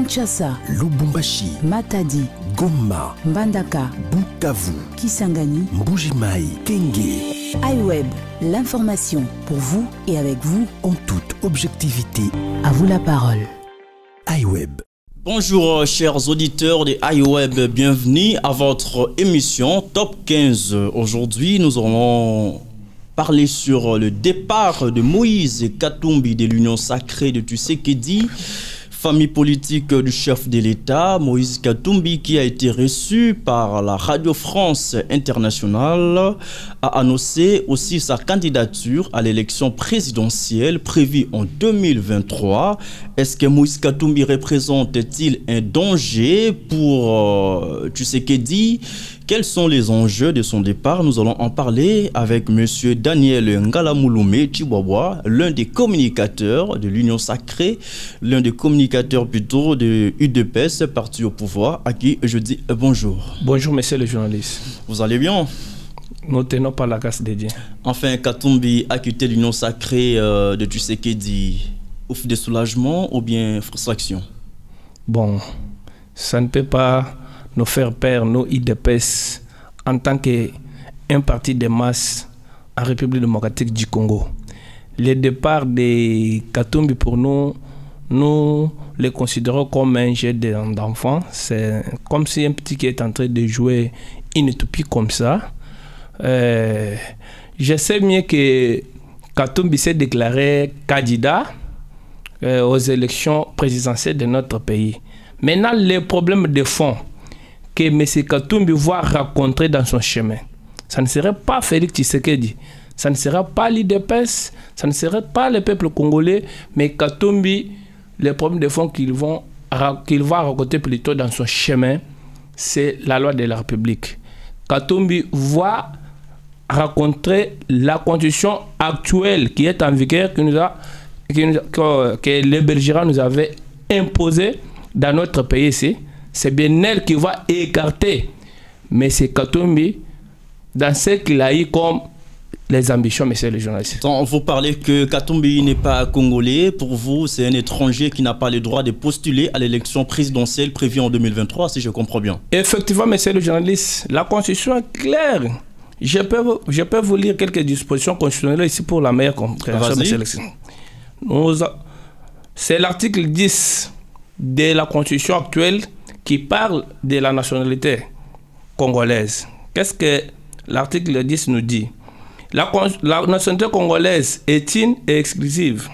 Kinshasa, Lubumbashi, Matadi, Goma, Mbandaka, Bukavu, Kisangani, Mbujimai, Kenge. iWeb, l'information pour vous et avec vous En toute objectivité. À vous la parole. iWeb. Bonjour chers auditeurs de iWeb, bienvenue à votre émission Top 15. Aujourd'hui, nous allons parler sur le départ de Moïse Katumbi de l'Union sacrée de Tshisekedi, famille politique du chef de l'État. Moïse Katumbi, qui a été reçu par la Radio France Internationale, a annoncé aussi sa candidature à l'élection présidentielle prévue en 2023. Est-ce que Moïse Katumbi représente-t-il un danger pour Tshisekedi? Quels sont les enjeux de son départ? Nous allons en parler avec M. Daniel Ngalamouloumé Tchibouaboua, l'un des communicateurs de l'Union sacrée, l'un des communicateurs plutôt de UDPS, parti au pouvoir, à qui je dis bonjour. Bonjour, monsieur le journaliste. Vous allez bien? Nous tenons par la grâce de Dieu. Enfin, Katumbi a quitté l'Union sacrée de Tshisekedi. Ouf de soulagement ou bien frustration? Bon, ça ne peut pas nous faire perdre nos IDPS en tant qu'un parti de masse en République démocratique du Congo. Le départ de Katumbi, pour nous, nous le considérons comme un jeu d'enfant. C'est comme si un petit qui est en train de jouer une utopie comme ça. Je sais mieux que Katumbi s'est déclaré candidat aux élections présidentielles de notre pays. Maintenant, les problèmes de fond que M. Katumbi va rencontrer dans son chemin, ça ne serait pas Félix Tshisekedi, ça ne sera pas l'IDPS, ça ne serait pas le peuple congolais, mais Katumbi, les problèmes de fond qu'il va rencontrer plutôt dans son chemin, c'est la loi de la République. Katumbi va rencontrer la constitution actuelle qui est en vigueur, que les Belgérans nous avaient imposée dans notre pays ici. C'est bien elle qui va écarter M. Katumbi dans ce qu'il a eu comme les ambitions, monsieur le journaliste. Vous parlez que Katumbi n'est pas congolais. Pour vous, c'est un étranger qui n'a pas le droit de postuler à l'élection présidentielle prévue en 2023, si je comprends bien. Effectivement, monsieur le journaliste, la constitution est claire. Je peux vous lire quelques dispositions constitutionnelles ici pour la meilleure compréhension de l'élection. C'est l'article 10 de la constitution actuelle qui parle de la nationalité congolaise. Qu'est-ce que l'article 10 nous dit? La nationalité congolaise est une et exclusive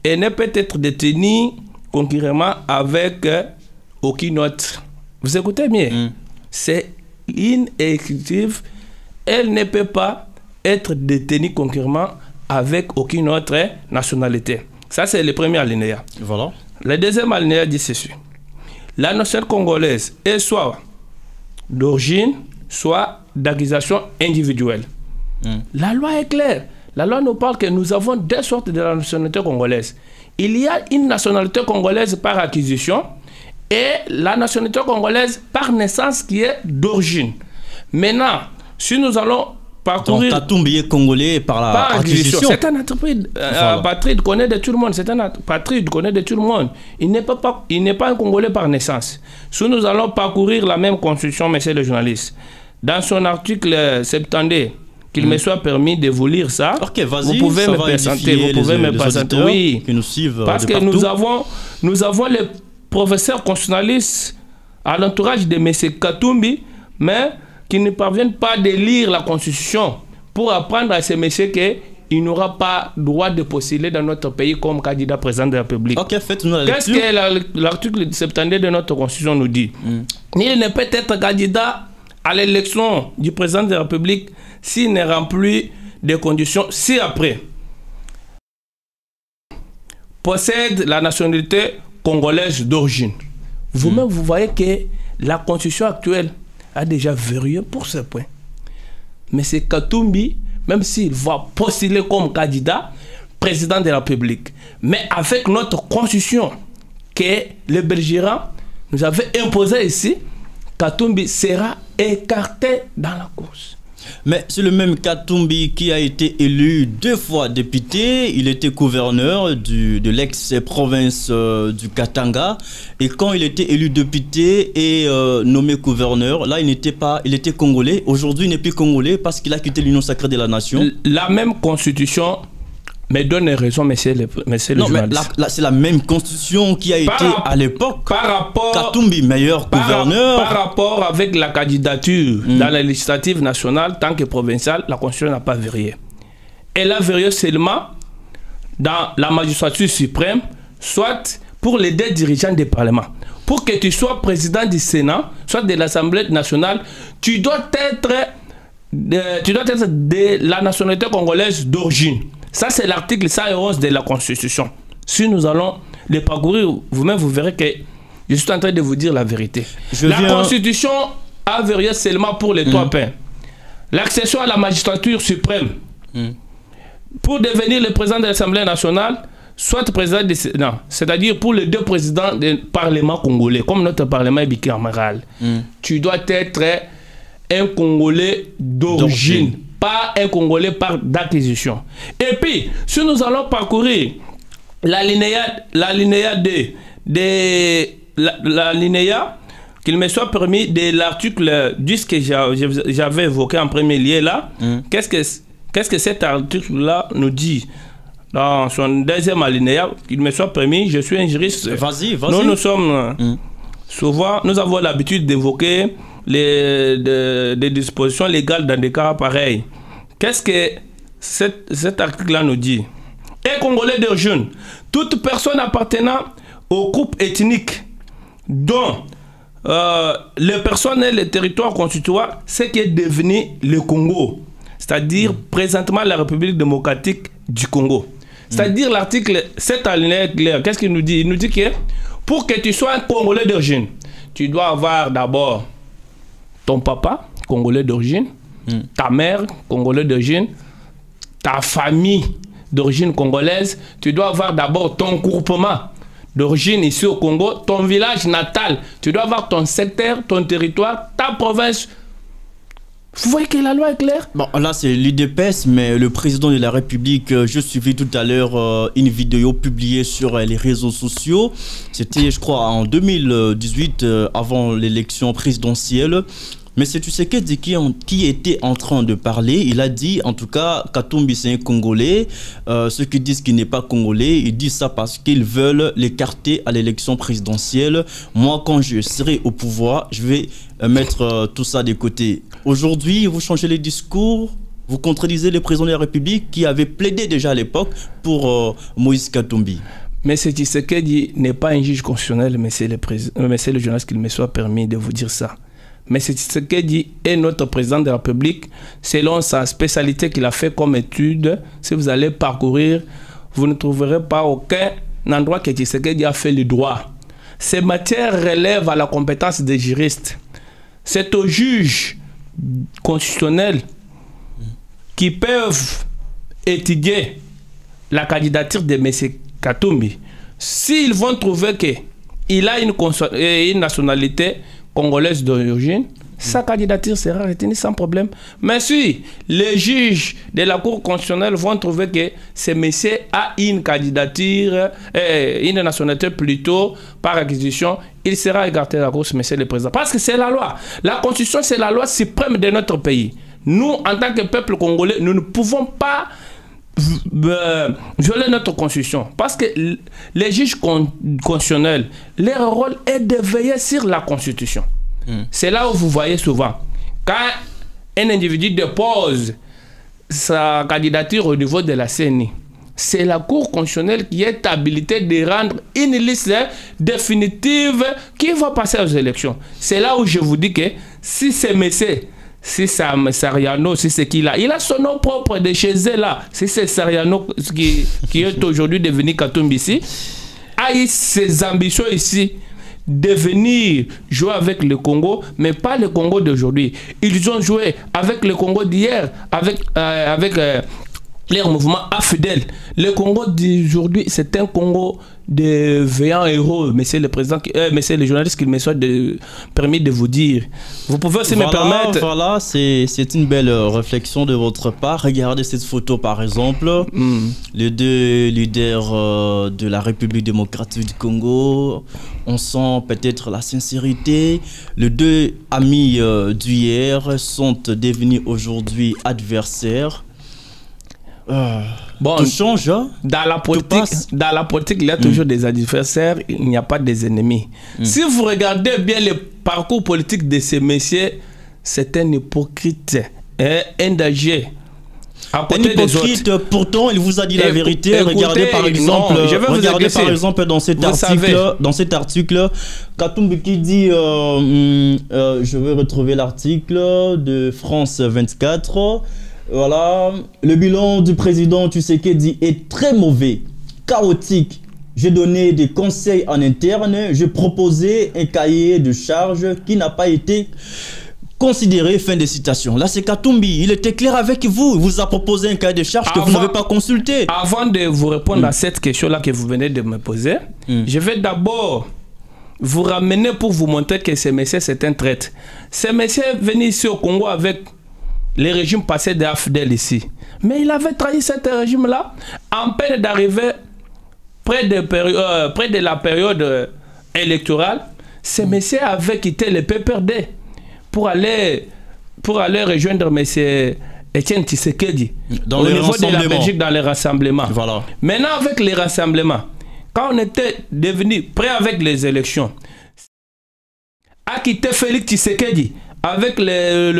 et ne peut être détenue concurremment avec aucune autre. Vous écoutez bien? C'est une et exclusive. Elle ne peut pas être détenue concurremment avec aucune autre nationalité. Ça, c'est le premier alinéa. Voilà. Le deuxième alinéa dit ceci. La nationalité congolaise est soit d'origine, soit d'acquisition individuelle. La loi est claire. La loi nous parle que nous avons deux sortes de la nationalité congolaise. Il y a une nationalité congolaise par acquisition et la nationalité congolaise par naissance qui est d'origine. Maintenant, si nous allons parcourir... Donc, Katumbi est congolais par acquisition. C'est un apatride, connaît de tout le monde. C'est un apatride, connaît de tout le monde. Il n'est pas un Congolais par naissance. Si nous allons parcourir la même constitution, monsieur le journaliste, dans son article 72, qu'il me soit permis de vous lire ça, vous pouvez me présenter. Vous pouvez me présenter. Oui, qui nous suivent parce que nous avons les professeurs constitutionnalistes à l'entourage de M. Katumbi, mais qui ne parviennent pas de lire la Constitution pour apprendre à ces messieurs qu'il n'aura pas droit de postuler dans notre pays comme candidat président de la République. Qu'est-ce que l'article 72 de notre Constitution nous dit? Il ne peut être candidat à l'élection du président de la République s'il ne remplit des conditions ci-après. Possède la nationalité congolaise d'origine. Vous-même, vous voyez que la Constitution actuelle a déjà verrouillé pour ce point. Mais c'est Katumbi, même s'il va postuler comme candidat président de la République, mais avec notre constitution que les Belgérans nous avaient imposée ici, Katumbi sera écarté dans la course. Mais c'est le même Katumbi qui a été élu 2 fois député. Il était gouverneur de l'ex-province du Katanga. Et quand il était élu député et nommé gouverneur, là, il était congolais. Aujourd'hui, il n'est plus congolais parce qu'il a quitté l'Union sacrée de la nation. La même constitution me donne raison, monsieur le journaliste. Mais c'est la même constitution qui a été à l'époque. Par rapport Katumbi, meilleur gouverneur. Par rapport avec la candidature dans la législative nationale, tant que provinciale, la constitution n'a pas varié. Elle a varié seulement dans la magistrature suprême, soit pour les 2 dirigeants des parlements. Pour que tu sois président du Sénat, soit de l'Assemblée nationale, tu dois être de la nationalité congolaise d'origine. Ça, c'est l'article 111 de la Constitution. Si nous allons le parcourir, vous-même, vous verrez que je suis en train de vous dire la vérité. Constitution a varié seulement pour les 3 points. L'accession à la magistrature suprême. Pour devenir le président de l'Assemblée nationale, soit président du Sénat, c'est-à-dire pour les 2 présidents du Parlement congolais, comme notre Parlement est bicaméral, tu dois être un Congolais d'origine. Pas un Congolais par d'acquisition. Et puis, si nous allons parcourir l'alinéa 2, l'alinéa qu'il me soit permis de l'article 10 que j'avais évoqué en premier lieu là, qu'est-ce que cet article-là nous dit? Dans son 2e alinéa, qu'il me soit permis, je suis un juriste. Vas-y. Nous sommes souvent, nous avons l'habitude d'évoquer des dispositions légales dans des cas pareils. Qu'est-ce que cet article-là nous dit? Un Congolais d'origine, toute personne appartenant au groupe ethnique dont les personnes et les territoires constituent ce qui est devenu le Congo, c'est-à-dire présentement la République démocratique du Congo. C'est-à-dire l'article 7 alinéa clair, qu'est-ce qu'il nous dit? Il nous dit que pour que tu sois un Congolais d'origine, tu dois avoir d'abord ton papa, Congolais d'origine, ta mère, Congolais d'origine, ta famille d'origine congolaise, tu dois avoir d'abord ton groupement d'origine ici au Congo, ton village natal, tu dois avoir ton secteur, ton territoire, ta province. Vous voyez que la loi est claire? Bon, là c'est l'UDPS, mais le président de la République, je suivis tout à l'heure une vidéo publiée sur les réseaux sociaux. C'était, je crois, en 2018, avant l'élection présidentielle. Mais c'est Tshisekedi qui était en train de parler. Il a dit, en tout cas, Katumbi c'est un Congolais. Ceux qui disent qu'il n'est pas Congolais, ils disent ça parce qu'ils veulent l'écarter à l'élection présidentielle. Moi, quand je serai au pouvoir, je vais mettre tout ça de côté. Aujourd'hui, vous changez les discours, vous contredisez le président de la République qui avait plaidé déjà à l'époque pour Moïse Katumbi. Mais c'est Tshisekedi n'est pas un juge constitutionnel, mais c'est le journaliste qu'il me soit permis de vous dire ça. Mais c'est Tshisekedi est notre président de la République selon sa spécialité qu'il a fait comme étude. Si vous allez parcourir, vous ne trouverez pas aucun endroit que Tshisekedi a fait le droit. Ces matières relèvent à la compétence des juristes. C'est aux juges constitutionnels qui peuvent étudier la candidature de M. Katumbi. S'ils vont trouver qu'il a une nationalité congolaise d'origine, sa candidature sera retenue sans problème. Mais si les juges de la Cour constitutionnelle vont trouver que ce monsieur a une candidature, une nationalité plutôt par acquisition, il sera écarté de la course, monsieur le président. Parce que c'est la loi. La Constitution, c'est la loi suprême de notre pays. Nous, en tant que peuple congolais, nous ne pouvons pas violer notre constitution parce que les juges constitutionnels, leur rôle est de veiller sur la constitution. C'est là où vous voyez souvent quand un individu dépose sa candidature au niveau de la CENI, c'est la Cour constitutionnelle qui est habilitée de rendre une liste définitive qui va passer aux élections. C'est là où je vous dis que si c'est monsieur, si c'est Sariano, si c'est qu'il a, il a son nom propre de chez eux là. Si c'est Sariano qui est aujourd'hui devenu Katumbi ici, a eu ses ambitions ici de venir jouer avec le Congo, mais pas le Congo d'aujourd'hui. Ils ont joué avec le Congo d'hier, avec leur mouvement AFDEL. Le Congo d'aujourd'hui, c'est un Congo de veillants héros, monsieur le président, monsieur le journaliste, qu'il me soit permis de vous dire. Vous pouvez aussi me permettre... Voilà, c'est une belle réflexion de votre part. Regardez cette photo, par exemple. Les deux leaders de la République démocratique du Congo. On sent peut-être la sincérité. Les deux amis d'hier sont devenus aujourd'hui adversaires. Bon, tout change, hein? Dans la politique, il y a toujours des adversaires, il n'y a pas des ennemis. Si vous regardez bien le parcours politique de ces messieurs, c'est un hypocrite, un danger. À côté un hypocrite, des autres. Pourtant, il vous a dit la vérité. Écoutez, regardez par exemple, dans cet article, Katumbi qui dit, je vais retrouver l'article de France 24. Voilà, le bilan du président Tshisekedi est très mauvais, chaotique. J'ai donné des conseils en interne, j'ai proposé un cahier de charges qui n'a pas été considéré. Fin de citation. Là, c'est Katumbi. Il était clair avec vous. Il vous a proposé un cahier de charges que vous n'avez pas consulté. Avant de vous répondre à cette question-là que vous venez de me poser, je vais d'abord vous ramener pour vous montrer que ces messieurs, c'est un traître. Ces messieurs venaient ici au Congo avec les régimes passés de AFDEL ici. Mais il avait trahi ce régime-là en peine d'arriver près de la période électorale. Ces messieurs avaient quitté le PPRD pour aller rejoindre M. Etienne Tshisekedi au niveau de la Belgique dans les rassemblements. Voilà. Maintenant, avec les rassemblements, quand on était devenu prêt avec les élections, a quitté Félix Tshisekedi avec les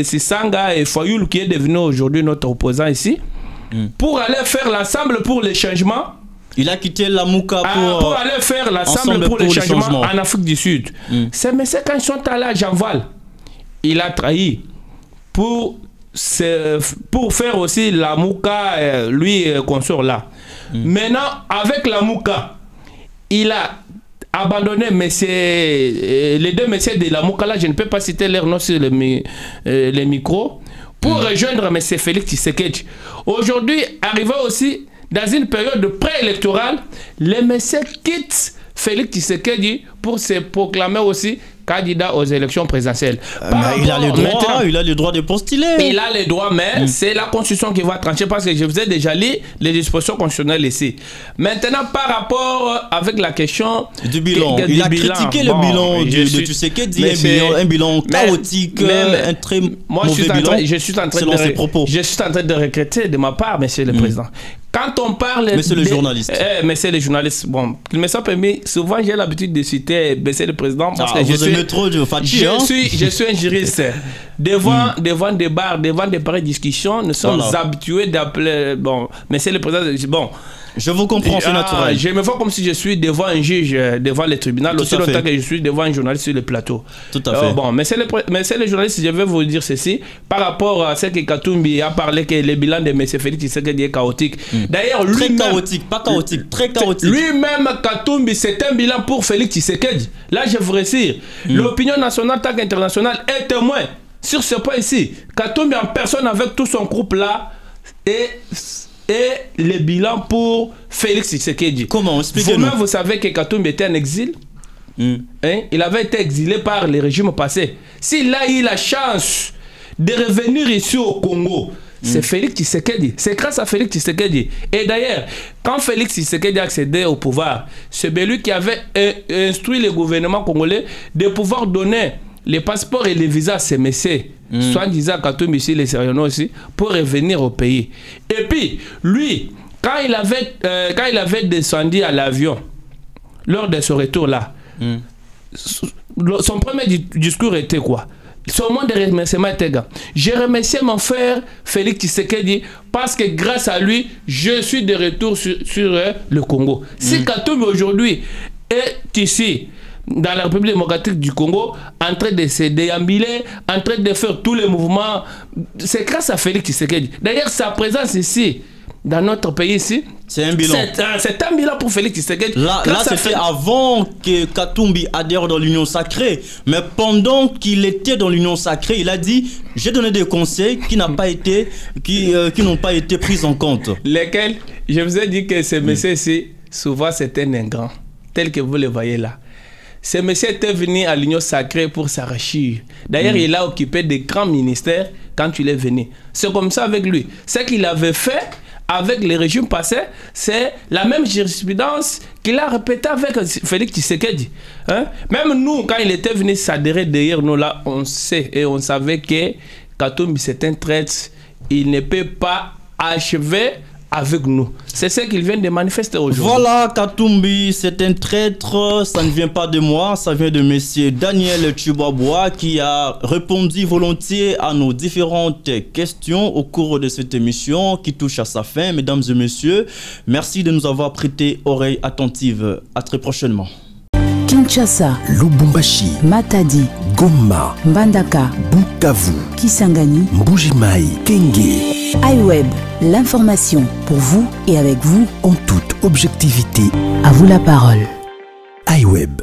Sissanga et Fayoul qui est devenu aujourd'hui notre opposant ici, pour aller faire l'ensemble pour les changements. Il a quitté la Mouka pour aller faire l'ensemble pour les changements en Afrique du Sud. Ces messieurs, quand ils sont allés à Janval, il a trahi pour faire aussi la Mouka, lui consort là. Maintenant, avec la Mouka, il a abandonné les deux messieurs de la Mouka là, je ne peux pas citer leur nom sur les micros, pour rejoindre M. Félix Tshisekedi. Aujourd'hui, arrivé aussi dans une période préélectorale, les messieurs quittent Félix Tshisekedi pour se proclamer aussi candidat aux élections présidentielles. Il a le droit de postuler. Il a le droit, mais c'est la Constitution qui va trancher, parce que je vous ai déjà lu les dispositions constitutionnelles ici. Maintenant, par rapport avec la question du bilan, il a critiqué le bilan de Tshisekedi, un bilan chaotique, un très mauvais bilan. Je suis en train de regretter de ma part, monsieur le président. Quand on parle... Monsieur le journaliste. Monsieur le journaliste, bon, il me soit permis, souvent j'ai l'habitude de citer monsieur le président, parce que je suis un juriste. Devant des bars, devant des pareilles discussions, nous sommes habitués d'appeler... Bon, monsieur le président, bon... Je vous comprends, c'est naturel. Je me vois comme si je suis devant un juge, devant le tribunal, aussi longtemps que je suis devant un journaliste sur le plateau. Tout à fait. Bon, mais c'est le journaliste, je vais vous dire ceci, par rapport à ce que Katumbi a parlé, que le bilan de M. Félix Tshisekedi est chaotique. D'ailleurs, très chaotique, pas chaotique, très chaotique. Lui-même, Katumbi, c'est un bilan pour Félix Tshisekedi. Là, je vous rassure, l'opinion nationale, tant qu'internationale, est témoin sur ce point ici. Katumbi en personne avec tout son groupe là, et le bilan pour Félix Tshisekedi. Comment? Expliquez-nous. Vous-même, vous savez que Katumbi était en exil. Il avait été exilé par les régimes passés. S'il a eu la chance de revenir ici au Congo, c'est Félix Tshisekedi. C'est grâce à Félix Tshisekedi. Et d'ailleurs, quand Félix Tshisekedi a accédé au pouvoir, c'est lui qui avait instruit le gouvernement congolais de pouvoir donner les passeports et les visas à ces messieurs, soit disant Katumbi ici, les Sérieux aussi, pour revenir au pays. Et puis, lui, quand il avait descendu à l'avion, lors de ce retour-là, son premier discours était quoi? Son mot de remerciement était, je remercie mon frère Félix Tshisekedi parce que grâce à lui, je suis de retour sur le Congo. Si Katumbi aujourd'hui est ici, dans la République démocratique du Congo, en train de se déambuler, en train de faire tous les mouvements, c'est grâce à Félix Tshisekedi. D'ailleurs, sa présence ici, dans notre pays ici. C'est un bilan. C'est un bilan pour Félix Tshisekedi. Là c'était avant que Katumbi adhère dans l'Union sacrée. Mais pendant qu'il était dans l'Union sacrée, il a dit « J'ai donné des conseils qui n'ont pas été pris en compte. » Lesquels? Je vous ai dit que ce monsieur-ci, souvent c'était un grand, tel que vous le voyez là. Ce monsieur était venu à l'Union sacrée pour s'enrichir. D'ailleurs, il a occupé des grands ministères quand il est venu. C'est comme ça avec lui. Ce qu'il avait fait avec les régimes passés, c'est la même jurisprudence qu'il a répété avec Félix Tshisekedi. Hein? Même nous, quand il était venu s'adhérer derrière nous, là, on sait et on savait que Katumbi, c'est un traître. Il ne peut pas achever avec nous. C'est ce qu'il vient de manifester aujourd'hui. Voilà, Katumbi, c'est un traître. Ça ne vient pas de moi, ça vient de monsieur Daniel Tchiboaboua qui a répondu volontiers à nos différentes questions au cours de cette émission qui touche à sa fin. Mesdames et messieurs, merci de nous avoir prêté oreille attentive. À très prochainement. Kinshasa, Lubumbashi, Matadi, Goma, Mbandaka, Bukavu, Kisangani, Mbuji-Mayi, Kenge. iWeb, l'information pour vous et avec vous En toute objectivité, à vous la parole. iWeb.